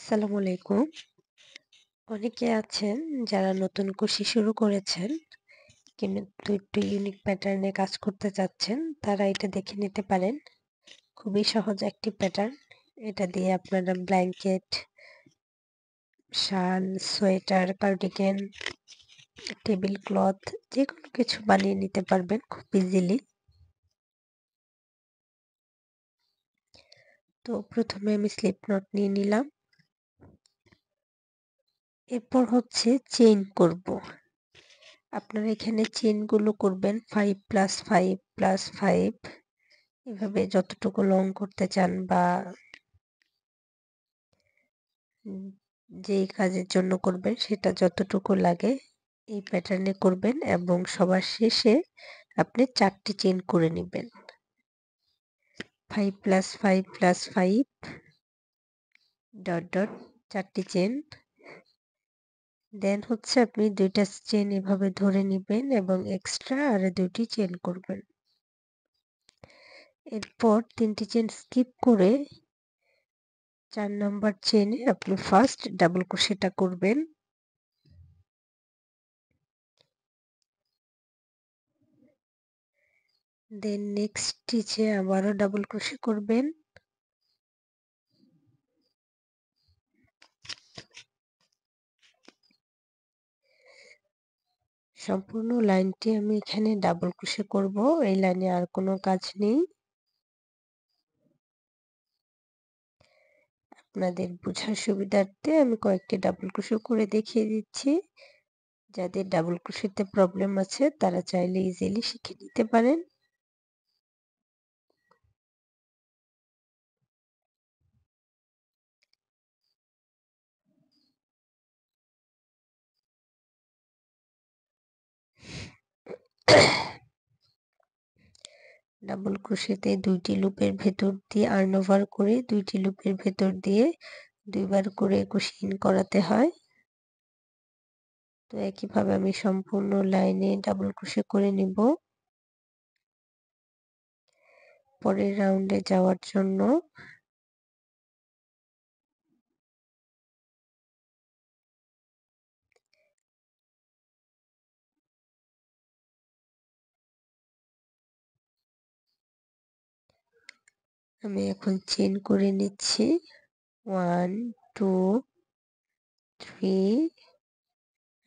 আসসালামু আলাইকুম। অনেকে আছেন যারা নতুন কুশি শুরু করেছেন কিন্তু একটু ইউনিক প্যাটার্নে কাজ করতে চাচ্ছেন, তারা এটা দেখে নিতে পারেন। খুবই সহজ একটি প্যাটার্ন। এটা দিয়ে আপনারা ব্ল্যাঙ্কেট, শাল, সোয়েটার, কার্ডিগান, টেবিল ক্লথ যেকোনো কিছু বানিয়ে নিতে পারবেন খুব ইজিলি। তো প্রথমে আমি স্লিপ নট নিয়ে নিলাম। এরপর হচ্ছে চেইন করব। আপনারা এখানে চেইনগুলো করবেন 5 প্লাস 5 প্লাস 5, এভাবে যতটুকু লং করতে চান বা উম যেই কাজের জন্য করবেন সেটা যতটুকু লাগে এই প্যাটার্নে করবেন এবং সবার শেষে আপনি ৪ টি চেইন করে নিবেন। 5 প্লাস 5 প্লাস 5 ডট ডট ৪ টি চেইন। দেন হচ্ছে আপনি ২ টা চেইন এভাবে ধরে নিবেন এবং এক্সট্রা আরো ২ টি চেইন করবেন। এরপর ৩ টি চেইন স্কিপ করে ৪ নাম্বার চেইনে আপনি ফার্স্ট ডাবল ক্রোশেটা করবেন। দেন নেক্সট স্টিচে আবারও ডাবল ক্রোশে করবেন। সম্পূর্ণ লাইনটি আমি এখানে ডাবল ক্রোশে করব। এই লাইনে আর কোনো কাজ নেই। আপনাদের বোঝার সুবিধার্থে আমি কয়েকটি ডাবল ক্রোশে করে দেখিয়ে দিচ্ছি। যাদের ডাবল ক্রোশেতে প্রবলেম আছে তারা চাইলে ইজিলি শিখে নিতে পারেন। ডাবল ক্রোশেতে ২ টি লুপের ভেতর দিয়ে আর্ন ওভার করে ২ টি লুপের ভেতর দিয়ে ২ বার করে কুশি ইন করাতে হয়। তো একইভাবে আমি সম্পূর্ণ লাইনে ডাবল ক্রোশে করে নিব। পরের রাউন্ডে যাওয়ার জন্য আমি এখন চেইন করে নিচ্ছি 1 2 3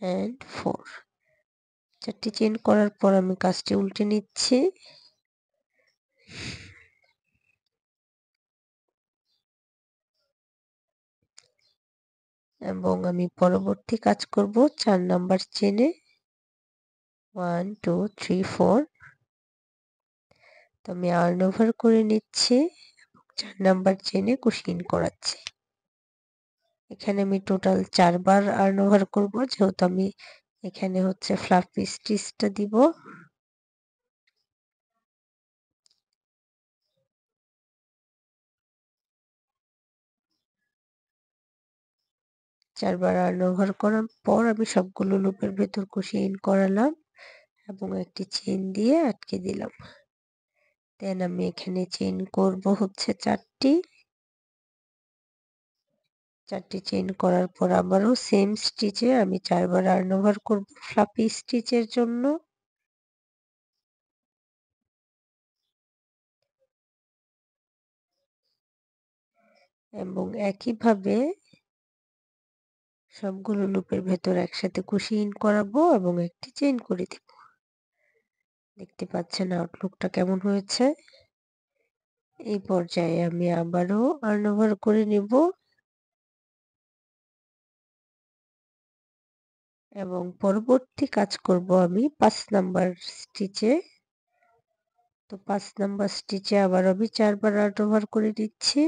অ্যান্ড 4। ৪ টি চেইন করার পর আমি কাজটি উল্টে নিচ্ছি। এবং আমি পরবর্তী কাজ করব ৪ নাম্বার চেইনে 1 2 3 4। তো আমি আর্ন ওভার করে নিচ্ছি এবং ৪ নাম্বার চেইনে কুশি ইন করাচ্ছি। এখানে আমি টোটাল ৪ বার আর্ন ওভার করব, যেহেতু আমি এখানে হচ্ছে ফ্লাফি স্টিচটা দিব। চারবার আর্ন ওভার করার পর আমি সবগুলো লুপের ভেতর কুশি ইন করালাম এবং একটি চেইন দিয়ে আটকে দিলাম। দেন আমি এখানে চেইন করব হচ্ছে ৪ টি। ৪ টি চেইন করার পর আবারও সেম স্টিচে আমি ৪ বার আর্ন ওভার করব ফ্লাফি স্টিচের জন্য। এবং একইভাবে সবগুলো লুপের ভেতর একসাথে কুশি ইন করাবো এবং একটি চেইন করে দিব। দেখতে পাচ্ছেন আউটলুকটা কেমন হয়েছে। এই পর্যায়ে আমি আবারও আর্ন ওভার করে নিব এবং পরবর্তী কাজ করব আমি ৫ নাম্বার স্টিচে। তো ৫ নাম্বার স্টিচে আবার আমি ৪ বার আর্ন ওভার করে দিচ্ছি।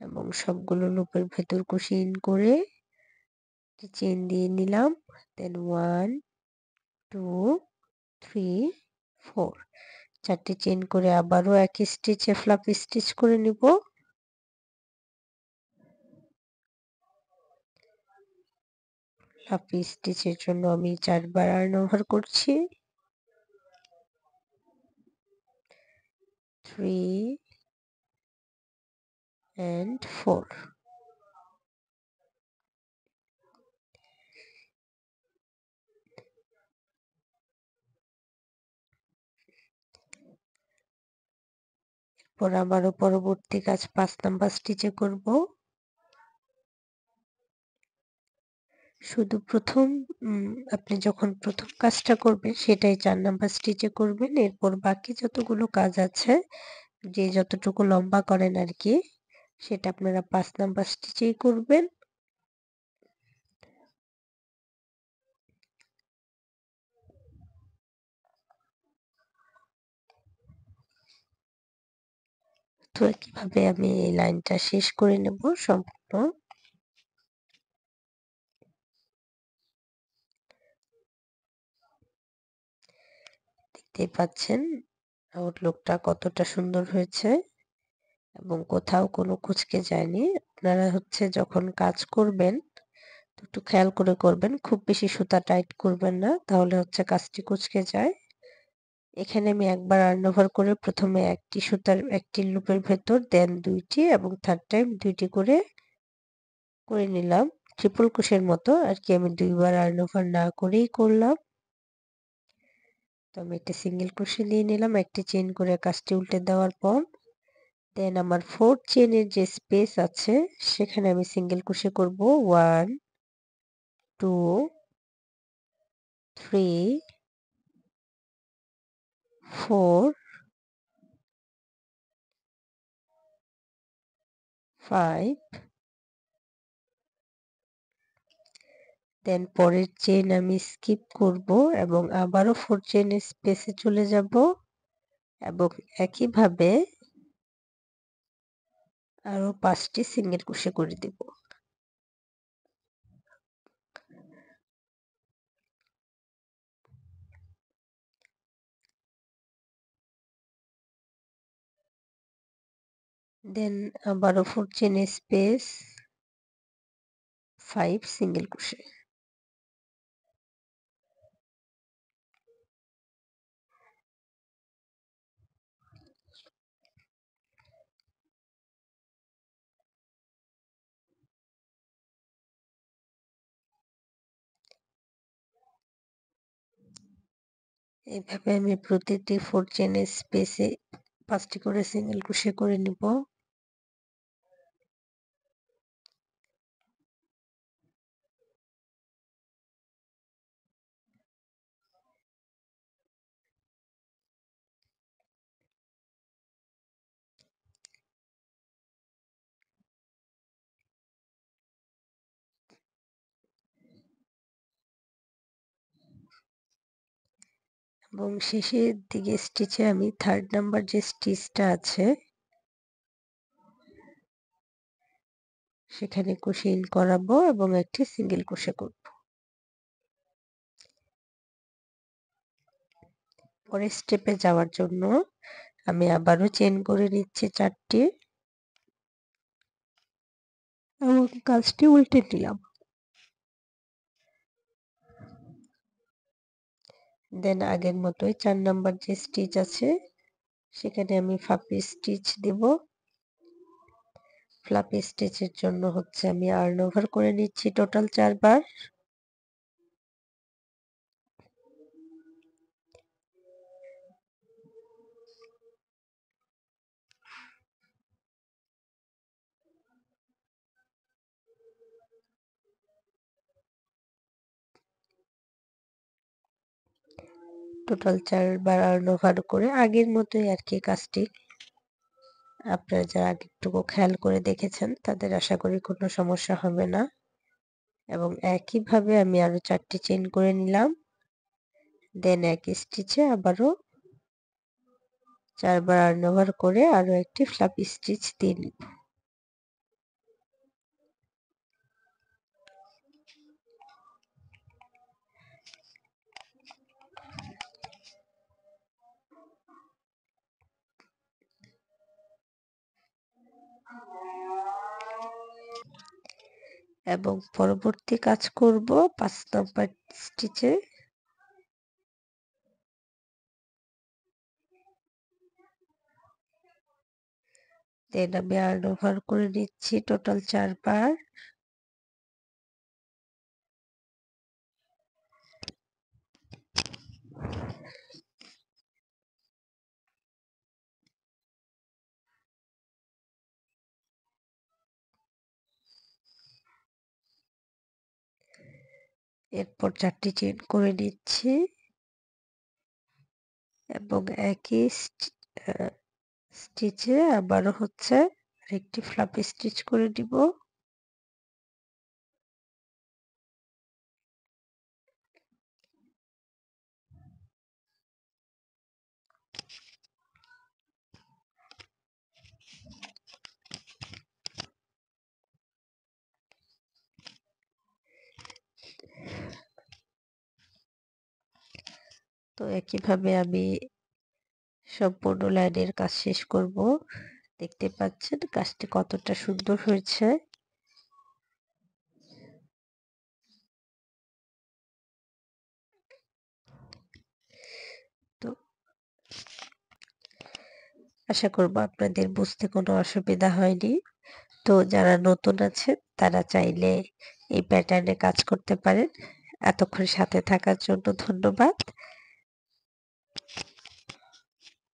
এবং সবগুলো লুপের ভেতর কুশি ইন করে চেইন দিয়ে নিলাম। দেন 1 2 3 4। ৪ টি চেইন করে আবারও একই স্টিচে ফ্লাফি স্টিচ করে নিব। ফ্লাফি স্টিচের জন্য আমি ৪ বার আর্ন ওভার করছি। 3 and 4. এরপর আবারও পরবর্তী কাজ 5 নাম্বার স্টিচে করব। শুধু আপনি যখন প্রথম কাজটা করবেন সেটাই 4 নাম্বার স্টিচে করবেন। এরপর বাকি যতগুলো কাজ আছে, যে যতটুকু লম্বা করেন আরকি, সেটা আপনারা 5 নাম্বার স্টিচেই করবেন। তো একইভাবে আমি এই লাইনটা শেষ করে নেব সম্পূর্ণ। দেখতেই পাচ্ছেন আউটলুকটা কতটা সুন্দর হয়েছে এবং কোথাও কোনো কুঁচকে যায়নি। আপনারা যখন কাজ করবেন তো একটু খেয়াল করে করবেন। খুব বেশি সুতা টাইট করবেন না, তাহলে কাজটি কুঁচকে যায়। এখানে আমি একবার আর্ন ওভার করে প্রথমে একটি সুতার একটি লুপের ভেতর, দেন ২ টি এবং থার্ড টাইম ২ টি করে নিলাম। ট্রিপল ক্রোশের মতো আরকি, আমি ২ বার আর্ন ওভার না করেই করলাম। তো আমি একটা সিঙ্গেল ক্রোশে নিয়ে নিলাম, একটি চেইন করে কাজটি উল্টে দেওয়ার পর, দেন আমার 4 চেইনের যে স্পেস আছে সেখানে আমি সিঙ্গেল ক্রোশে করব 1 2 3 4 5, দেন পরের চেইন আমি স্কিপ করব এবং আবারও 4 চেইনের স্পেসে চলে যাব এবং একইভাবে আরো 5 টি সিঙ্গেল ক্রোশে করে দিব। দেন আবারও 4 চেইনের স্পেস, 5 সিঙ্গেল ক্রোশে। এইভাবে আমি প্রতিটি 4 চেইনের স্পেসে 5 টি করে সিঙ্গেল ক্রোশে করে নিব। এবং শেষের দিকে স্টিচে আমি 3rd নাম্বার যে স্টিচটা আছে সেখানে ক্রোশে ইন করাবো এবং একটি সিঙ্গেল ক্রোশে করব। পরের স্টেপে যাওয়ার জন্য আমি আবারও চেইন করে নিচ্ছি 4 টি এবং কাজটি উল্টে দিলাম। দেন আগের মতোই 4 নাম্বার যে স্টিচ আছে সেখানে আমি ফাঁপি স্টিচ দিব। ফ্লাপি স্টিচের জন্য আমি আর্ন ওভার করে নিচ্ছি টোটাল 4 বার। টোটাল 4 বার আর্ন ওভার করে আগের মতোই আরকি কাজটি। আপনারা যারা আগেরটুকু খেয়াল করে দেখেছেন তাদের আশা করি কোনো সমস্যা হবে না। এবং একইভাবে আমি আরো 4 টি চেইন করে নিলাম। দেন একই স্টিচে আবারও 4 বার আর্ন ওভার করে আরো একটি ফ্লাপি স্টিচ দিয়ে নিব। এবং পরবর্তী কাজ করব 5 নাম্বার স্টিচে। দেন আমি yarn ওভার করে নিচ্ছি টোটাল ৪ বার। এরপর ৪ টি চেইন করে নিচ্ছি এবং একই স্টিচে আবারও হচ্ছে আরেকটি ফ্লাপি স্টিচ করে দিব। তো একইভাবে আমি সম্পূর্ণ লাইনের কাজ শেষ করব। দেখতে পাচ্ছেন কাজটি কতটা সুন্দর হয়েছে। তো আশা করব আপনাদের বুঝতে কোনো অসুবিধা হয়নি। তো যারা নতুন আছেন তারা চাইলে এই প্যাটার্নে কাজ করতে পারেন। এতক্ষণ সাথে থাকার জন্য ধন্যবাদ।